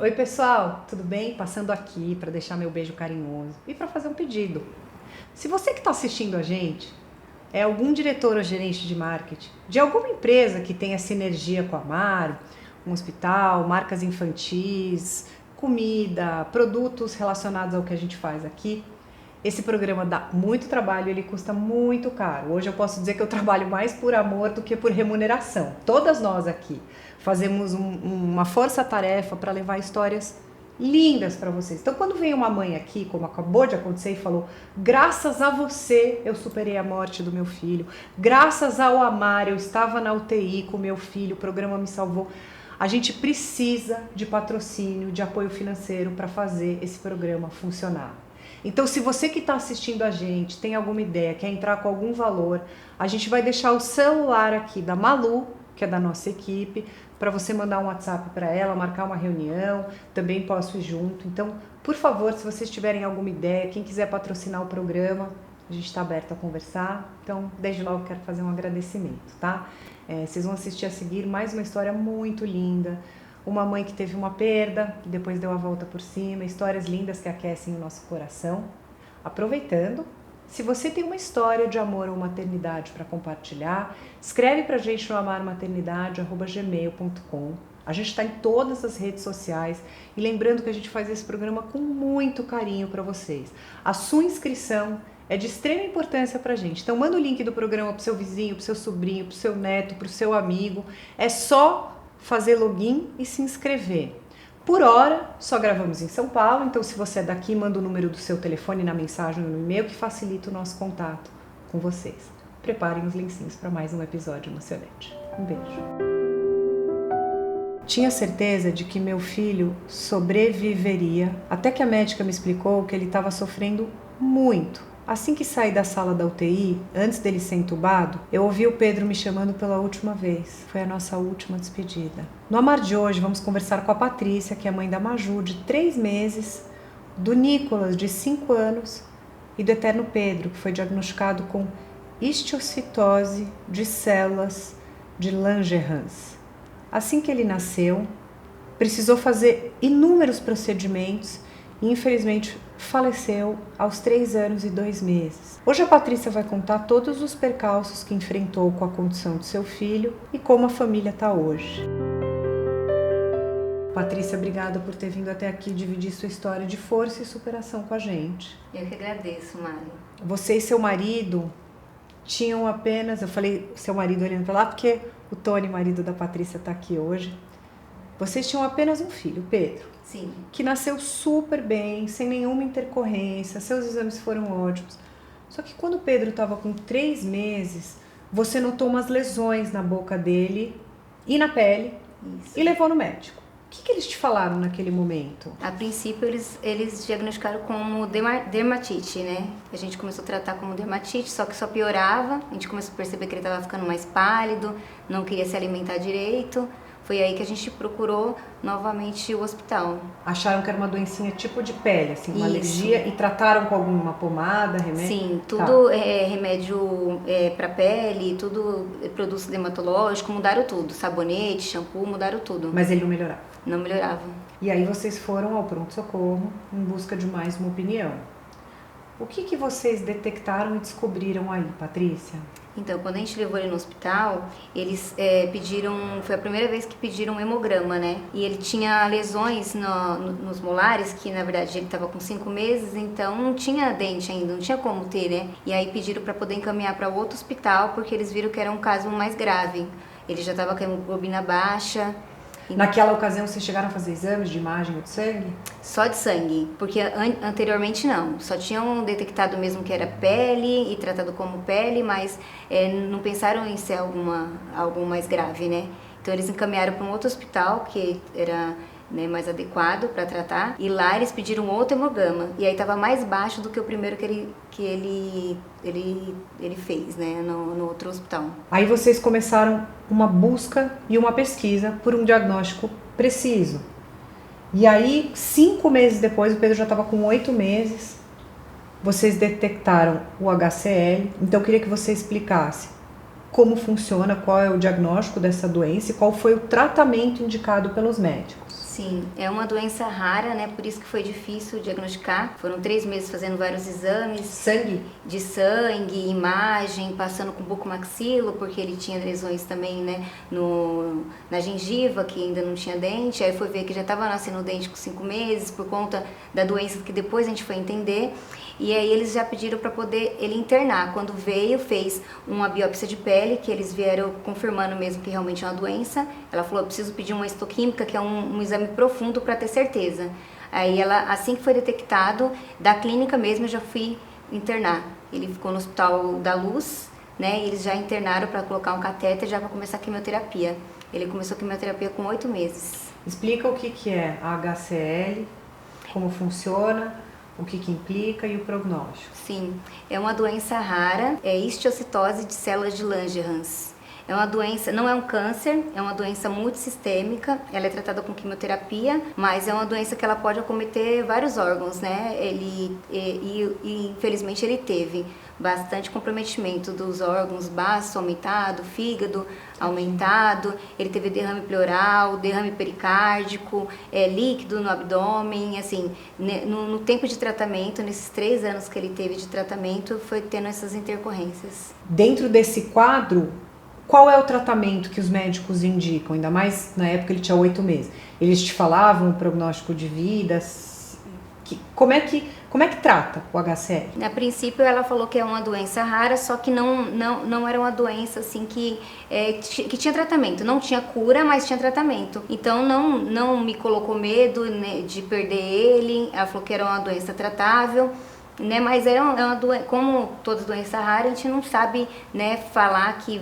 Oi pessoal, tudo bem? Passando aqui para deixar meu beijo carinhoso e para fazer um pedido. Se você que está assistindo a gente é algum diretor ou gerente de marketing de alguma empresa que tenha sinergia com a Mar, um hospital, marcas infantis, comida, produtos relacionados ao que a gente faz aqui, esse programa dá muito trabalho e ele custa muito caro. Hoje eu posso dizer que eu trabalho mais por amor do que por remuneração. Todas nós aqui fazemos uma força-tarefa para levar histórias lindas para vocês. Então quando vem uma mãe aqui, como acabou de acontecer, e falou: graças a você eu superei a morte do meu filho, graças ao Amar eu estava na UTI com meu filho, o programa me salvou. A gente precisa de patrocínio, de apoio financeiro para fazer esse programa funcionar. Então, se você que está assistindo a gente tem alguma ideia, quer entrar com algum valor, a gente vai deixar o celular aqui da Malu, que é da nossa equipe, para você mandar um WhatsApp para ela, marcar uma reunião, também posso ir junto. Então, por favor, se vocês tiverem alguma ideia, quem quiser patrocinar o programa, a gente está aberto a conversar. Então, desde logo quero fazer um agradecimento, tá? Vocês vão assistir a seguir mais uma história muito linda. Uma mãe que teve uma perda, que depois deu a volta por cima, histórias lindas que aquecem o nosso coração. Aproveitando, se você tem uma história de amor ou maternidade para compartilhar, escreve pra gente no amarmaternidade@gmail.com. A gente está em todas as redes sociais e lembrando que a gente faz esse programa com muito carinho para vocês. A sua inscrição é de extrema importância pra gente. Então manda o link do programa pro seu vizinho, pro seu sobrinho, pro seu neto, pro seu amigo. É só fazer login e se inscrever. Por hora, só gravamos em São Paulo, então se você é daqui, manda o número do seu telefone na mensagem ou no e-mail que facilita o nosso contato com vocês. Preparem os lencinhos para mais um episódio emocionante. Um beijo. Tinha certeza de que meu filho sobreviveria, até que a médica me explicou que ele estava sofrendo muito. Assim que saí da sala da UTI, antes dele ser entubado, eu ouvi o Pedro me chamando pela última vez. Foi a nossa última despedida. No Amar de hoje, vamos conversar com a Patrícia, que é mãe da Maju, de 3 meses, do Nicolas, de 5 anos, e do eterno Pedro, que foi diagnosticado com histiocytose de células de Langerhans. Assim que ele nasceu, precisou fazer inúmeros procedimentos e infelizmente faleceu aos 3 anos e 2 meses. Hoje a Patrícia vai contar todos os percalços que enfrentou com a condição de seu filho e como a família está hoje. Patrícia, obrigada por ter vindo até aqui dividir sua história de força e superação com a gente. Eu que agradeço, Mari. Você e seu marido tinham apenas, eu falei seu marido olhando para lá porque o Tony, marido da Patrícia, está aqui hoje. Vocês tinham apenas um filho, Pedro. Sim. Que nasceu super bem, sem nenhuma intercorrência, seus exames foram ótimos. Só que quando o Pedro estava com 3 meses, você notou umas lesões na boca dele e na pele. Isso. E levou no médico. O que eles te falaram naquele momento? A princípio eles diagnosticaram como dermatite, né? A gente começou a tratar como dermatite, só que só piorava. A gente começou a perceber que ele estava ficando mais pálido, não queria se alimentar direito. Foi aí que a gente procurou novamente o hospital. Acharam que era uma doencinha tipo de pele, assim, uma alergia, e trataram com alguma pomada, remédio? Sim, tudo remédio para pele, tudo produtos dermatológicos, mudaram tudo. Sabonete, shampoo, mudaram tudo. Mas ele não melhorava? Não melhorava. E aí vocês foram ao pronto-socorro em busca de mais uma opinião. O que vocês detectaram e descobriram aí, Patrícia? Então, quando a gente levou ele no hospital, eles pediram, foi a primeira vez que pediram um hemograma, né? E ele tinha lesões nos molares, que na verdade ele estava com 5 meses, então não tinha dente ainda, não tinha como ter, né? E aí pediram para poder encaminhar para outro hospital, porque eles viram que era um caso mais grave. Ele já estava com a hemoglobina baixa. Naquela ocasião, vocês chegaram a fazer exames de imagem ou de sangue? Só de sangue, porque anteriormente não. Só tinham detectado mesmo que era pele e tratado como pele, mas não pensaram em ser algo mais grave, né? Então eles encaminharam para um outro hospital que era mais adequado para tratar, e lá eles pediram outro hemograma, e aí estava mais baixo do que o primeiro que ele fez, né, no outro hospital. Aí vocês começaram uma busca e uma pesquisa por um diagnóstico preciso. E aí, 5 meses depois, o Pedro já estava com 8 meses, vocês detectaram o HCL. Então eu queria que você explicasse como funciona, qual é o diagnóstico dessa doença e qual foi o tratamento indicado pelos médicos. Sim, é uma doença rara, né? Por isso que foi difícil diagnosticar. Foram 3 meses fazendo vários exames. Sangue? De sangue, imagem, passando com bucomaxilo, porque ele tinha lesões também, né? Na gengiva, que ainda não tinha dente. Aí foi ver que já estava nascendo o dente com 5 meses, por conta da doença que depois a gente foi entender. E aí eles já pediram para poder ele internar. Quando veio, fez uma biópsia de pele, que eles vieram confirmando mesmo que realmente é uma doença. Ela falou, eu preciso pedir uma histoquímica, que é um exame profundo para ter certeza. Aí ela, assim que foi detectado, da clínica mesmo, eu já fui internar. Ele ficou no Hospital da Luz, né? E eles já internaram para colocar um catéter já para começar a quimioterapia. Ele começou a quimioterapia com 8 meses. Explica o que é a HCL, como funciona, o que implica e o prognóstico. Sim, é uma doença rara, é histiocytose de células de Langerhans. É uma doença, não é um câncer, é uma doença multissistêmica, ela é tratada com quimioterapia, mas é uma doença que ela pode acometer vários órgãos, né? Infelizmente ele teve bastante comprometimento dos órgãos, baço aumentado, fígado aumentado, ele teve derrame pleural, derrame pericárdico, líquido no abdômen, assim, no tempo de tratamento, nesses 3 anos que ele teve de tratamento, foi tendo essas intercorrências. Dentro desse quadro, qual é o tratamento que os médicos indicam? Ainda mais na época ele tinha 8 meses. Eles te falavam o prognóstico de vida? Como é que trata o HCL? A princípio ela falou que é uma doença rara, só que não era uma doença assim que tinha tratamento. Não tinha cura, mas tinha tratamento. Então não me colocou medo, né, de perder ele. Ela falou que era uma doença tratável. Né, mas é uma doença, como toda doença rara, a gente não sabe, né, falar que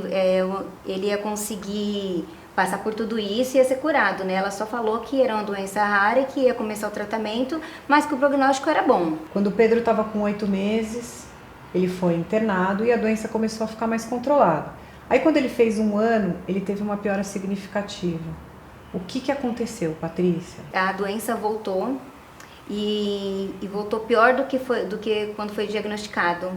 ele ia conseguir passar por tudo isso e ia ser curado, né? Ela só falou que era uma doença rara e que ia começar o tratamento, mas que o prognóstico era bom. Quando o Pedro estava com 8 meses, ele foi internado e a doença começou a ficar mais controlada. Aí quando ele fez 1 ano, ele teve uma piora significativa. O que aconteceu, Patrícia? A doença voltou. E voltou pior do que quando foi diagnosticado.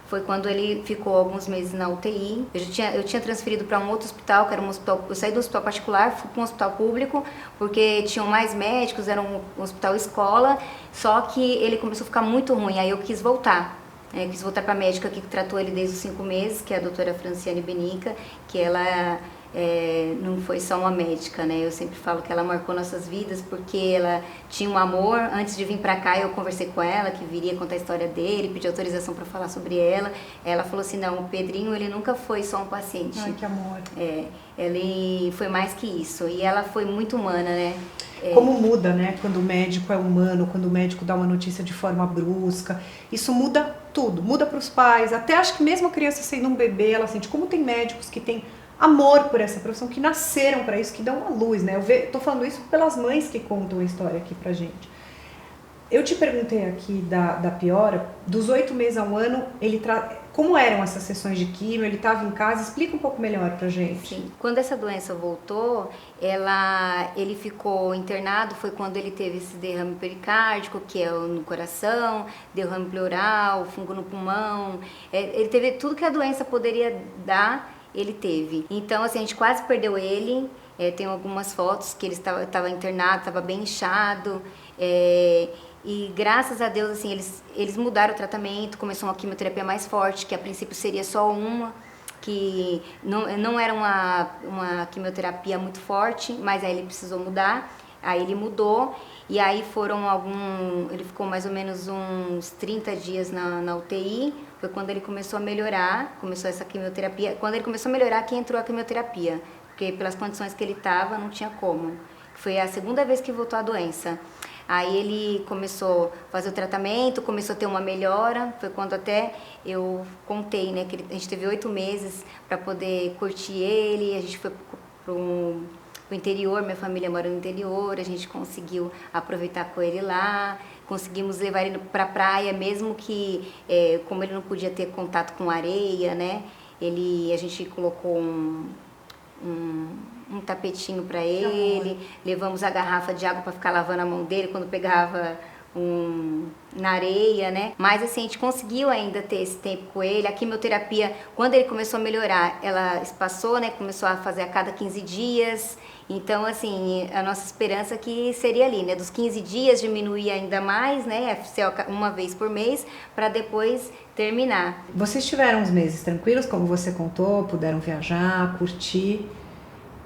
Foi quando ele ficou alguns meses na UTI. Eu tinha transferido para um outro hospital, que era um hospital. Eu saí do hospital particular, fui para um hospital público, porque tinham mais médicos, era um hospital escola. Só que ele começou a ficar muito ruim, aí eu quis voltar. Eu quis voltar para a médica que tratou ele desde os 5 meses, que é a doutora Franciane Benica, que ela não foi só uma médica, né? Eu sempre falo que ela marcou nossas vidas porque ela tinha um amor. Antes de vir pra cá, eu conversei com ela, que viria contar a história dele, pedi autorização para falar sobre ela. Ela falou assim, não, o Pedrinho, ele nunca foi só um paciente. Ai, que amor. Ele foi mais que isso. E ela foi muito humana, né? Como muda, né? Quando o médico é humano, quando o médico dá uma notícia de forma brusca. Isso muda tudo. Muda para os pais. Até acho que mesmo a criança sendo um bebê, ela sente. Como tem médicos que têm amor por essa profissão, que nasceram para isso, que dão uma luz, né? Tô falando isso pelas mães que contam a história aqui pra gente. Eu te perguntei aqui da piora, dos 8 meses a 1 ano, como eram essas sessões de quimio? Ele estava em casa? Explica um pouco melhor pra gente. Sim. Quando essa doença voltou, ele ficou internado, foi quando ele teve esse derrame pericárdico, que é no coração, derrame pleural, fungo no pulmão. Ele teve tudo que a doença poderia dar, ele teve. Então, assim, a gente quase perdeu ele. Tem algumas fotos que ele estava internado, estava bem inchado. E graças a Deus, assim, eles mudaram o tratamento, começou uma quimioterapia mais forte, que a princípio seria só uma, que não era uma quimioterapia muito forte, mas aí ele precisou mudar. Aí ele mudou, e aí ele ficou mais ou menos uns 30 dias na UTI. Foi quando ele começou a melhorar, começou essa quimioterapia. Quando ele começou a melhorar, que entrou a quimioterapia, porque pelas condições que ele estava, não tinha como. Foi a segunda vez que voltou a doença. Aí ele começou a fazer o tratamento, começou a ter uma melhora. Foi quando até eu contei, né, que a gente teve 8 meses para poder curtir ele. A gente foi para o interior, minha família mora no interior, a gente conseguiu aproveitar com ele lá. Conseguimos levar ele para a praia, mesmo que, como ele não podia ter contato com areia, né? A gente colocou um tapetinho para ele, levamos a garrafa de água para ficar lavando a mão dele quando pegava na areia, né? Mas assim, a gente conseguiu ainda ter esse tempo com ele. A quimioterapia, quando ele começou a melhorar, ela espaçou, né? Começou a fazer a cada 15 dias. Então, assim, a nossa esperança que seria ali, né? Dos 15 dias diminuir ainda mais, né? Ser uma vez por mês, para depois terminar. Vocês tiveram uns meses tranquilos, como você contou, puderam viajar, curtir.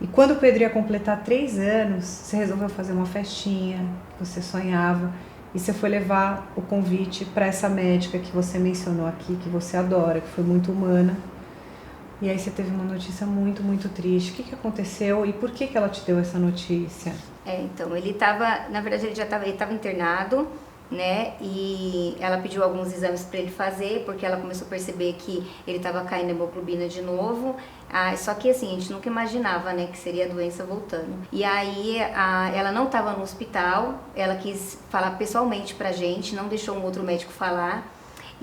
E quando o Pedro ia completar 3 anos, você resolveu fazer uma festinha que você sonhava e você foi levar o convite para essa médica que você mencionou aqui, que você adora, que foi muito humana. E aí você teve uma notícia muito, muito triste. O que aconteceu e por que ela te deu essa notícia? Então, ele estava, na verdade, ele estava internado, né? E ela pediu alguns exames para ele fazer, porque ela começou a perceber que ele estava caindo hemoglobina de novo. Só que assim, a gente nunca imaginava, né, que seria a doença voltando. E aí ela não estava no hospital, ela quis falar pessoalmente pra gente, não deixou um outro médico falar.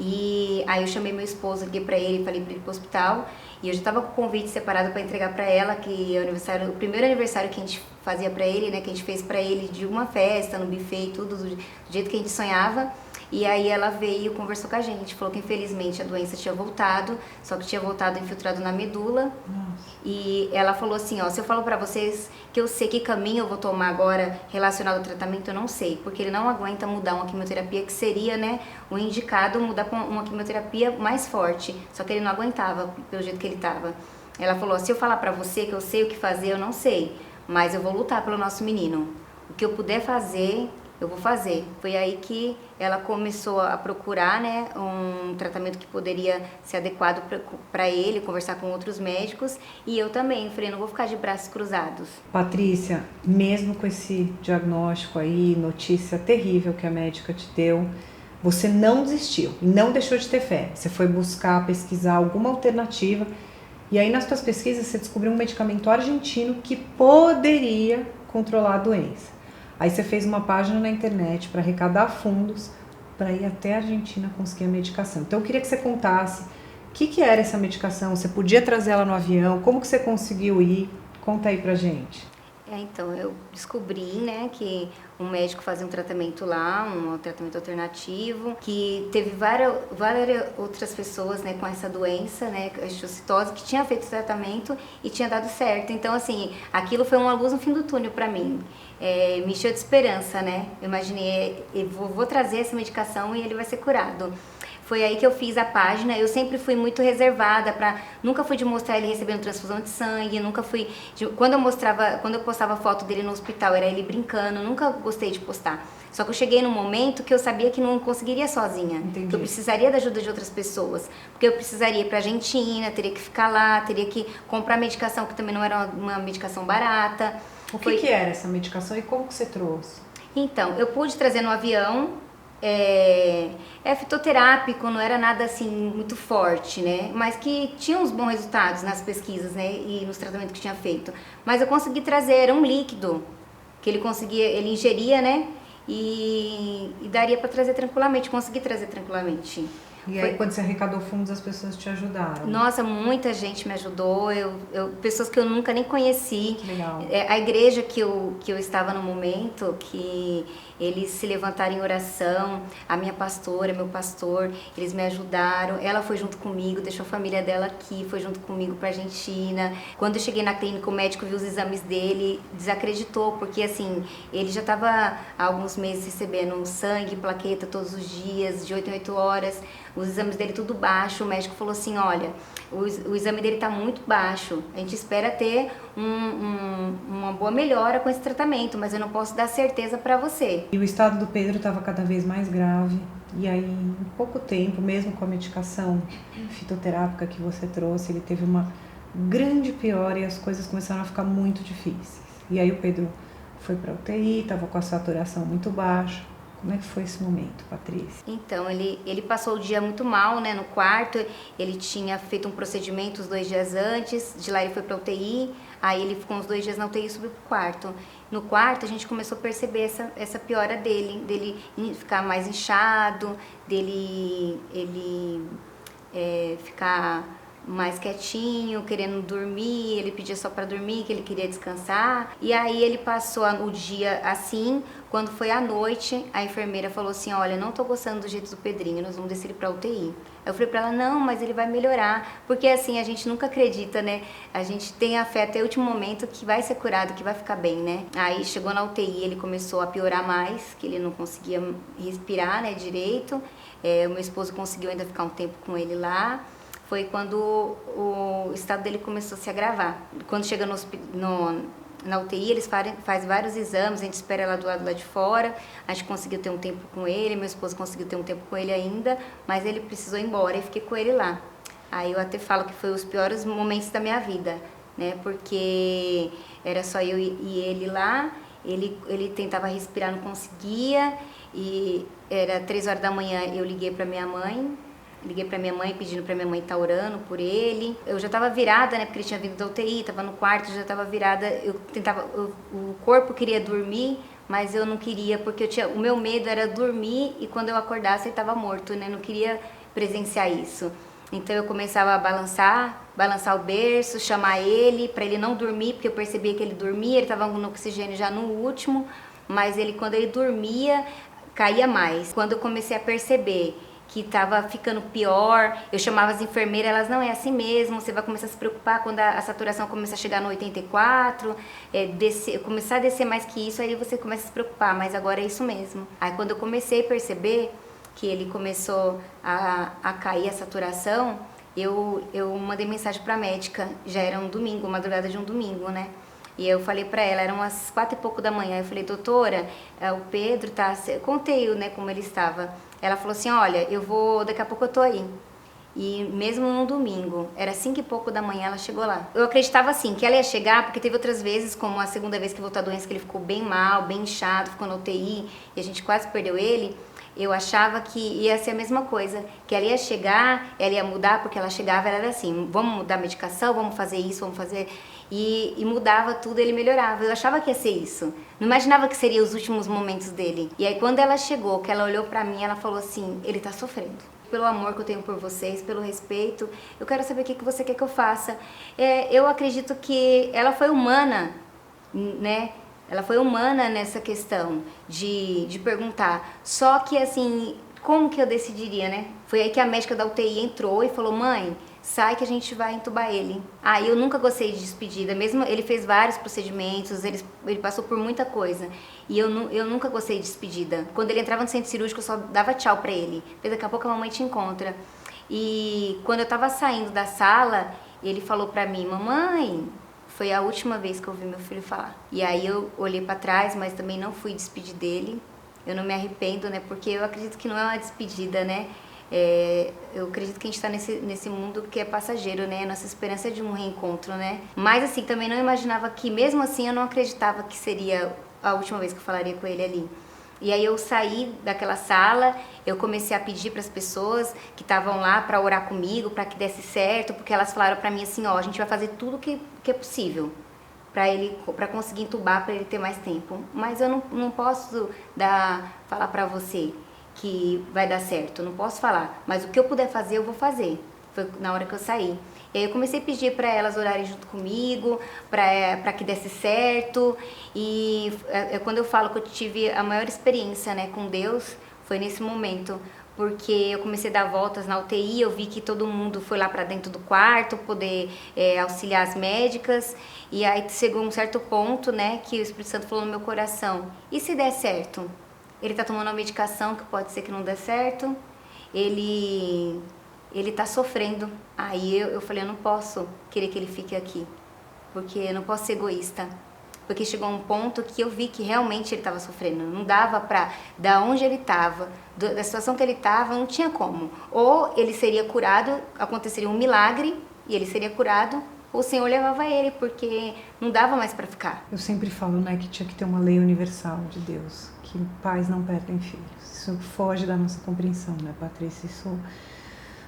E aí eu chamei meu esposo, liguei pra ele, falei pra ele ir pro hospital. E eu já tava com o convite separado para entregar para ela, que é o primeiro aniversário que a gente fazia para ele, né, que a gente fez para ele de uma festa, no buffet, tudo do jeito que a gente sonhava. E aí ela veio, conversou com a gente, falou que infelizmente a doença tinha voltado, só que tinha voltado infiltrado na medula. Nossa. E ela falou assim, ó, se eu falo pra vocês que eu sei que caminho eu vou tomar agora relacionado ao tratamento, eu não sei, porque ele não aguenta mudar uma quimioterapia que seria, né, o indicado mudar pra uma quimioterapia mais forte, só que ele não aguentava pelo jeito que ele tava. Ela falou, se eu falar pra você que eu sei o que fazer, eu não sei, mas eu vou lutar pelo nosso menino. O que eu puder fazer, eu vou fazer. Foi aí que ela começou a procurar, né, um tratamento que poderia ser adequado para ele, conversar com outros médicos. E eu também falei, não vou ficar de braços cruzados. Patrícia, mesmo com esse diagnóstico aí, notícia terrível que a médica te deu, você não desistiu, não deixou de ter fé. Você foi buscar, pesquisar alguma alternativa. E aí nas suas pesquisas você descobriu um medicamento argentino que poderia controlar a doença. Aí você fez uma página na internet para arrecadar fundos para ir até a Argentina conseguir a medicação. Então eu queria que você contasse o que era essa medicação, você podia trazer ela no avião, como que você conseguiu ir? Conta aí pra gente. Então, eu descobri, né, que um médico fazia um tratamento lá, um tratamento alternativo, que teve várias outras pessoas, né, com essa doença, né, a histocitose, que tinha feito o tratamento e tinha dado certo. Então, assim, aquilo foi uma luz no fim do túnel para mim. Me encheu de esperança, né? Eu imaginei, eu vou trazer essa medicação e ele vai ser curado. Foi aí que eu fiz a página. Eu sempre fui muito reservada nunca fui de mostrar ele recebendo transfusão de sangue, nunca fui quando eu postava foto dele no hospital, era ele brincando, nunca gostei de postar. Só que eu cheguei num momento que eu sabia que não conseguiria sozinha. Entendi. Que eu precisaria da ajuda de outras pessoas, porque eu precisaria ir para Argentina, teria que ficar lá, teria que comprar medicação que também não era uma medicação barata. O que era essa medicação e como que você trouxe? Então, eu pude trazer no avião. É fitoterápico, não era nada assim muito forte, né? Mas que tinha uns bons resultados nas pesquisas, né? E nos tratamentos que tinha feito. Mas eu consegui trazer, era um líquido que ele ingeria, né? E daria para trazer tranquilamente, consegui trazer tranquilamente. E aí, quando você arrecadou fundos, as pessoas te ajudaram? Nossa, muita gente me ajudou, pessoas que eu nunca nem conheci. Que legal. A igreja que eu estava no momento, que eles se levantaram em oração, a minha pastora, meu pastor, eles me ajudaram. Ela foi junto comigo, deixou a família dela aqui, foi junto comigo para a Argentina. Quando eu cheguei na clínica, o médico viu os exames dele, desacreditou, porque assim, ele já estava há alguns meses recebendo sangue, plaqueta todos os dias, de 8 em 8 horas. Os exames dele tudo baixo, o médico falou assim, olha, o exame dele está muito baixo, a gente espera ter uma boa melhora com esse tratamento, mas eu não posso dar certeza para você. E o estado do Pedro estava cada vez mais grave, e aí em pouco tempo, mesmo com a medicação fitoterápica que você trouxe, ele teve uma grande piora e as coisas começaram a ficar muito difíceis. E aí o Pedro foi para UTI, estava com a saturação muito baixa. Como é que foi esse momento, Patrícia? Então, ele passou o dia muito mal, né, no quarto. Ele tinha feito um procedimento os 2 dias antes, de lá ele foi para UTI, aí ele ficou uns 2 dias na UTI e subiu pro quarto. No quarto, a gente começou a perceber essa piora dele ficar mais inchado, dele ficar mais quietinho, querendo dormir, ele pedia só para dormir, que ele queria descansar. E aí ele passou o dia assim, quando foi à noite, a enfermeira falou assim, olha, não tô gostando do jeito do Pedrinho, nós vamos descer ele pra UTI. Eu falei pra ela, não, mas ele vai melhorar, porque assim, a gente nunca acredita, né? A gente tem a fé até o último momento que vai ser curado, que vai ficar bem, né? Aí chegou na UTI, ele começou a piorar mais, que ele não conseguia respirar, né, direito. O meu esposo conseguiu ainda ficar um tempo com ele lá. Foi quando o estado dele começou a se agravar. Quando chega na UTI, eles fazem vários exames, a gente espera ela do lado lá de fora. A gente conseguiu ter um tempo com ele, meu esposo conseguiu ter um tempo com ele ainda, mas ele precisou ir embora e fiquei com ele lá. Aí eu até falo que foi os piores momentos da minha vida, né? Porque era só eu e ele lá, ele tentava respirar, não conseguia, e era 3 horas da manhã, eu liguei para minha mãe pedindo pra minha mãe estar orando por ele. Eu já tava virada, né, porque ele tinha vindo da UTI, tava no quarto, já tava virada. O corpo queria dormir, mas eu não queria, porque o meu medo era dormir e quando eu acordasse ele tava morto, né, não queria presenciar isso. Então eu começava a balançar o berço, chamar ele para ele não dormir, porque eu percebia que ele dormia, ele tava no oxigênio já no último, mas quando ele dormia, caía mais. Quando eu comecei a perceber que estava ficando pior, eu chamava as enfermeiras, elas, não, é assim mesmo, você vai começar a se preocupar quando a saturação começar a chegar no 84, começar a descer mais que isso, aí você começa a se preocupar, mas agora é isso mesmo. Aí quando eu comecei a perceber que ele começou a cair a saturação, eu mandei mensagem para a médica, já era um domingo, madrugada de um domingo, né? E eu falei pra ela, eram umas 4 e pouco da manhã, eu falei, doutora, o Pedro tá... Contei, né, como ele estava. Ela falou assim, olha, daqui a pouco eu tô aí. E mesmo no domingo, era 5 e pouco da manhã, ela chegou lá. Eu acreditava assim, que ela ia chegar, porque teve outras vezes, como a segunda vez que voltou a doença, que ele ficou bem mal, bem inchado, ficou na UTI, e a gente quase perdeu ele. Eu achava que ia ser a mesma coisa, que ela ia chegar, ela ia mudar, porque ela chegava, ela era assim, vamos mudar a medicação, vamos fazer isso, vamos fazer... E mudava tudo, ele melhorava. Eu achava que ia ser isso. Não imaginava que seria os últimos momentos dele. E aí quando ela chegou, que ela olhou pra mim, ela falou assim, ele tá sofrendo. Pelo amor que eu tenho por vocês, pelo respeito, eu quero saber o que você quer que eu faça. Eu acredito que ela foi humana, né? Ela foi humana nessa questão de perguntar. Só que assim, como que eu decidiria, né? Foi aí que a médica da UTI entrou e falou, mãe, sai que a gente vai entubar ele. Eu nunca gostei de despedida, mesmo ele fez vários procedimentos, ele passou por muita coisa. E eu nunca gostei de despedida. Quando ele entrava no centro cirúrgico, eu só dava tchau pra ele. Daqui a pouco a mamãe te encontra. E quando eu tava saindo da sala, ele falou pra mim, mamãe, foi a última vez que eu ouvi meu filho falar. E aí eu olhei pra trás, mas também não fui despedir dele. Eu não me arrependo, né? Porque eu acredito que não é uma despedida, né? Eu acredito que a gente está nesse mundo que é passageiro, né? Nossa esperança é de um reencontro, né? Mas assim, também não imaginava que, mesmo assim, eu não acreditava que seria a última vez que eu falaria com ele ali. E aí eu saí daquela sala, eu comecei a pedir para as pessoas que estavam lá para orar comigo, para que desse certo, porque elas falaram para mim assim, ó, a gente vai fazer tudo que é possível para conseguir entubar, para ele ter mais tempo. Mas eu não posso falar para você que vai dar certo, não posso falar, mas o que eu puder fazer, eu vou fazer. Foi na hora que eu saí. E aí eu comecei a pedir para elas orarem junto comigo, para que desse certo. E quando eu falo que eu tive a maior experiência, né, com Deus, foi nesse momento. Porque eu comecei a dar voltas na UTI, eu vi que todo mundo foi lá para dentro do quarto, poder auxiliar as médicas. E aí chegou um certo ponto, né, que o Espírito Santo falou no meu coração, e se der certo? Ele tá tomando uma medicação que pode ser que não dê certo, ele tá sofrendo. Aí eu falei, eu não posso querer que ele fique aqui, porque eu não posso ser egoísta. Porque chegou um ponto que eu vi que realmente ele estava sofrendo. Não dava da onde ele estava, da situação que ele estava, não tinha como. Ou ele seria curado, aconteceria um milagre e ele seria curado, ou o Senhor levava ele, porque não dava mais para ficar. Eu sempre falo, né, que tinha que ter uma lei universal de Deus, que pais não perdem filhos. Isso foge da nossa compreensão, né, Patrícia? Isso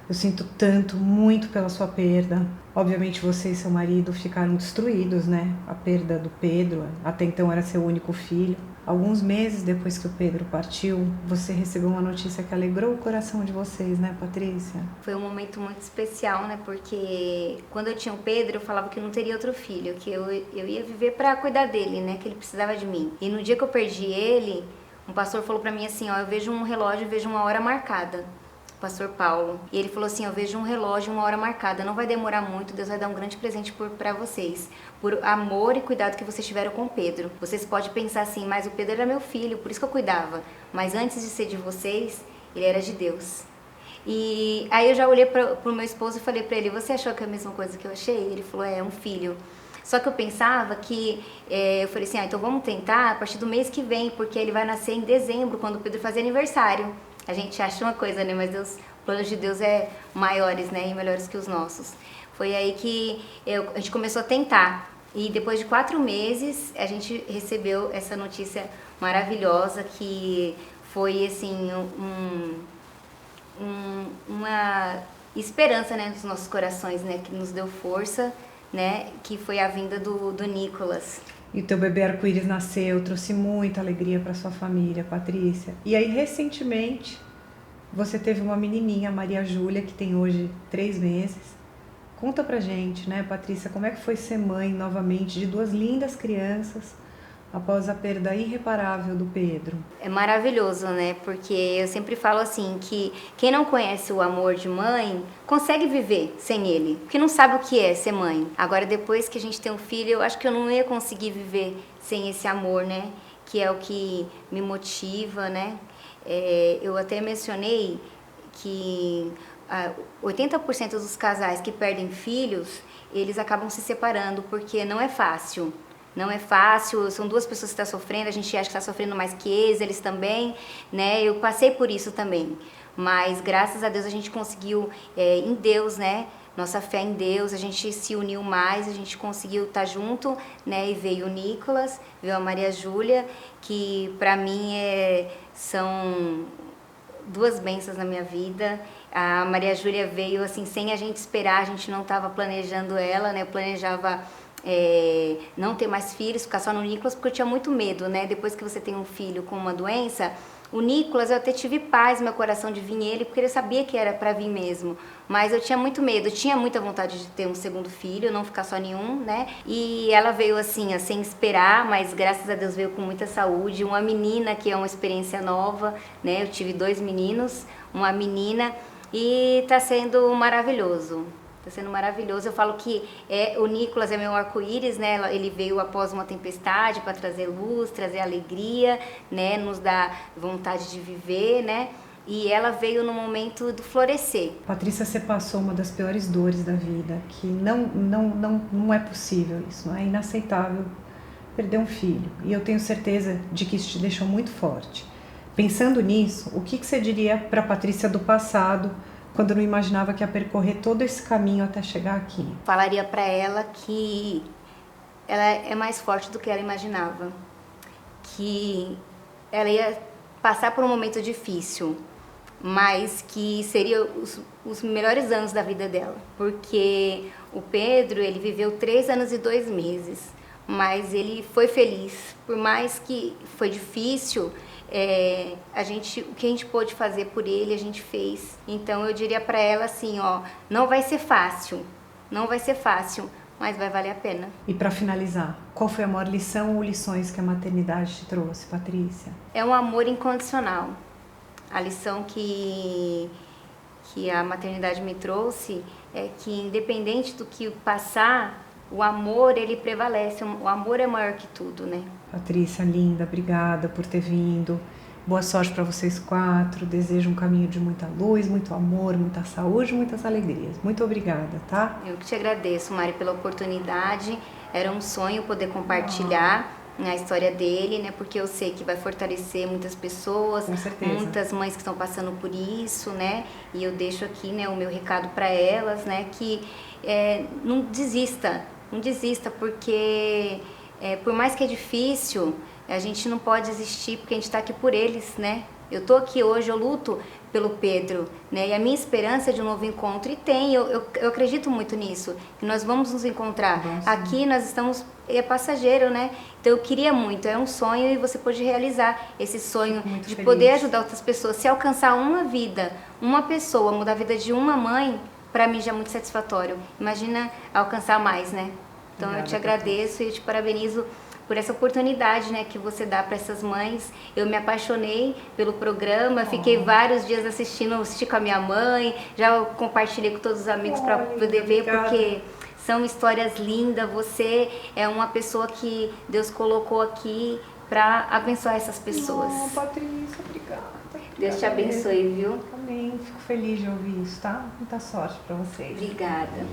Eu sinto tanto, muito pela sua perda. Obviamente você e seu marido ficaram destruídos, né? A perda do Pedro, até então era seu único filho. Alguns meses depois que o Pedro partiu, você recebeu uma notícia que alegrou o coração de vocês, né, Patrícia? Foi um momento muito especial, né? Porque quando eu tinha o Pedro, eu falava que não teria outro filho, que eu ia viver para cuidar dele, né? Que ele precisava de mim. E no dia que eu perdi ele, um pastor falou para mim assim, ó, eu vejo um relógio e vejo uma hora marcada. Pastor Paulo. E ele falou assim, eu vejo um relógio, uma hora marcada, não vai demorar muito, Deus vai dar um grande presente para vocês, por amor e cuidado que vocês tiveram com o Pedro. Vocês podem pensar assim, mas o Pedro era meu filho, por isso que eu cuidava, mas antes de ser de vocês, ele era de Deus. E aí eu já olhei pro meu esposo e falei para ele, você achou que é a mesma coisa que eu achei? Ele falou, é um filho. Só que eu pensava que, eu falei assim, então vamos tentar a partir do mês que vem, porque ele vai nascer em dezembro, quando o Pedro fazer aniversário. A gente acha uma coisa, né? Mas Deus, os planos de Deus é maiores, né? E melhores que os nossos. Foi aí que a gente começou a tentar. E depois de 4 meses, a gente recebeu essa notícia maravilhosa que foi, assim, uma esperança, né? Nos nossos corações, né? Que nos deu força, né? Que foi a vinda do Nicolas. E o teu bebê arco-íris nasceu, trouxe muita alegria para sua família, Patrícia. E aí, recentemente, você teve uma menininha, Maria Júlia, que tem hoje 3 meses. Conta pra gente, né, Patrícia, como é que foi ser mãe novamente de 2 lindas crianças após a perda irreparável do Pedro? É maravilhoso, né? Porque eu sempre falo assim, que quem não conhece o amor de mãe consegue viver sem ele, porque não sabe o que é ser mãe. Agora, depois que a gente tem um filho, eu acho que eu não ia conseguir viver sem esse amor, né? Que é o que me motiva, né? Eu até mencionei que 80% dos casais que perdem filhos, eles acabam se separando, porque não é fácil. Não é fácil, são 2 pessoas que estão sofrendo, a gente acha que está sofrendo mais que eles também, né? Eu passei por isso também, mas graças a Deus a gente conseguiu, em Deus, né? Nossa fé em Deus, a gente se uniu mais, a gente conseguiu estar junto, né? E veio o Nicolas, veio a Maria Júlia, que para mim são 2 bênçãos na minha vida. A Maria Júlia veio assim sem a gente esperar, a gente não estava planejando ela, né? Eu planejava não ter mais filhos, ficar só no Nicolas, porque eu tinha muito medo, né? Depois que você tem um filho com uma doença, o Nicolas, eu até tive paz no meu coração de vir ele, porque eu sabia que era para vir mesmo. Mas eu tinha muito medo, eu tinha muita vontade de ter um segundo filho, não ficar só nenhum, né? E ela veio assim, sem esperar, mas graças a Deus veio com muita saúde. Uma menina, que é uma experiência nova, né? Eu tive 2 meninos, uma menina, e tá sendo maravilhoso. Está sendo maravilhoso. Eu falo que o Nicolas é meu arco-íris, né? Ele veio após uma tempestade para trazer luz, trazer alegria, né? Nos dar vontade de viver, né? E ela veio no momento do florescer. Patrícia, você passou uma das piores dores da vida, que não é possível isso, não é inaceitável perder um filho. E eu tenho certeza de que isso te deixou muito forte. Pensando nisso, o que você diria para a Patrícia do passado, quando não imaginava que ia percorrer todo esse caminho até chegar aqui? Falaria para ela que ela é mais forte do que ela imaginava, que ela ia passar por um momento difícil, mas que seria os melhores anos da vida dela, porque o Pedro, ele viveu 3 anos e 2 meses, mas ele foi feliz, por mais que foi difícil. O que a gente pôde fazer por ele, a gente fez. Então eu diria para ela assim, não vai ser fácil, mas vai valer a pena. E para finalizar, qual foi a maior lição ou lições que a maternidade te trouxe, Patrícia? É um amor incondicional. A lição que a maternidade me trouxe é que, independente do que passar, o amor, ele prevalece. O amor é maior que tudo, né? Patrícia, linda, obrigada por ter vindo. Boa sorte para vocês 4. Desejo um caminho de muita luz, muito amor, muita saúde, muitas alegrias. Muito obrigada, tá? Eu que te agradeço, Mari, pela oportunidade. Era um sonho poder compartilhar a história dele, né? Porque eu sei que vai fortalecer muitas pessoas, com certeza, muitas mães que estão passando por isso, né? E eu deixo aqui, né, o meu recado para elas, né? Que não desista, porque por mais que é difícil, a gente não pode desistir porque a gente está aqui por eles, né? Eu tô aqui hoje, eu luto pelo Pedro, né? E a minha esperança é de um novo encontro, e eu acredito muito nisso, que nós vamos nos encontrar. Aqui nós estamos, é passageiro, né? Então eu queria muito, é um sonho e você pode realizar esse sonho de poder ajudar outras pessoas. Se alcançar uma vida, uma pessoa, mudar a vida de uma mãe, para mim já é muito satisfatório. Imagina alcançar mais, né? Então eu te agradeço e eu te parabenizo por essa oportunidade, né, que você dá para essas mães. Eu me apaixonei pelo programa, fiquei vários dias assisti com a minha mãe, já compartilhei com todos os amigos para poder ver, porque são histórias lindas. Você é uma pessoa que Deus colocou aqui para abençoar essas pessoas. Patrícia, obrigada. Deus te abençoe, viu? Amém. Fico feliz de ouvir isso, tá? Muita sorte para vocês. Obrigada.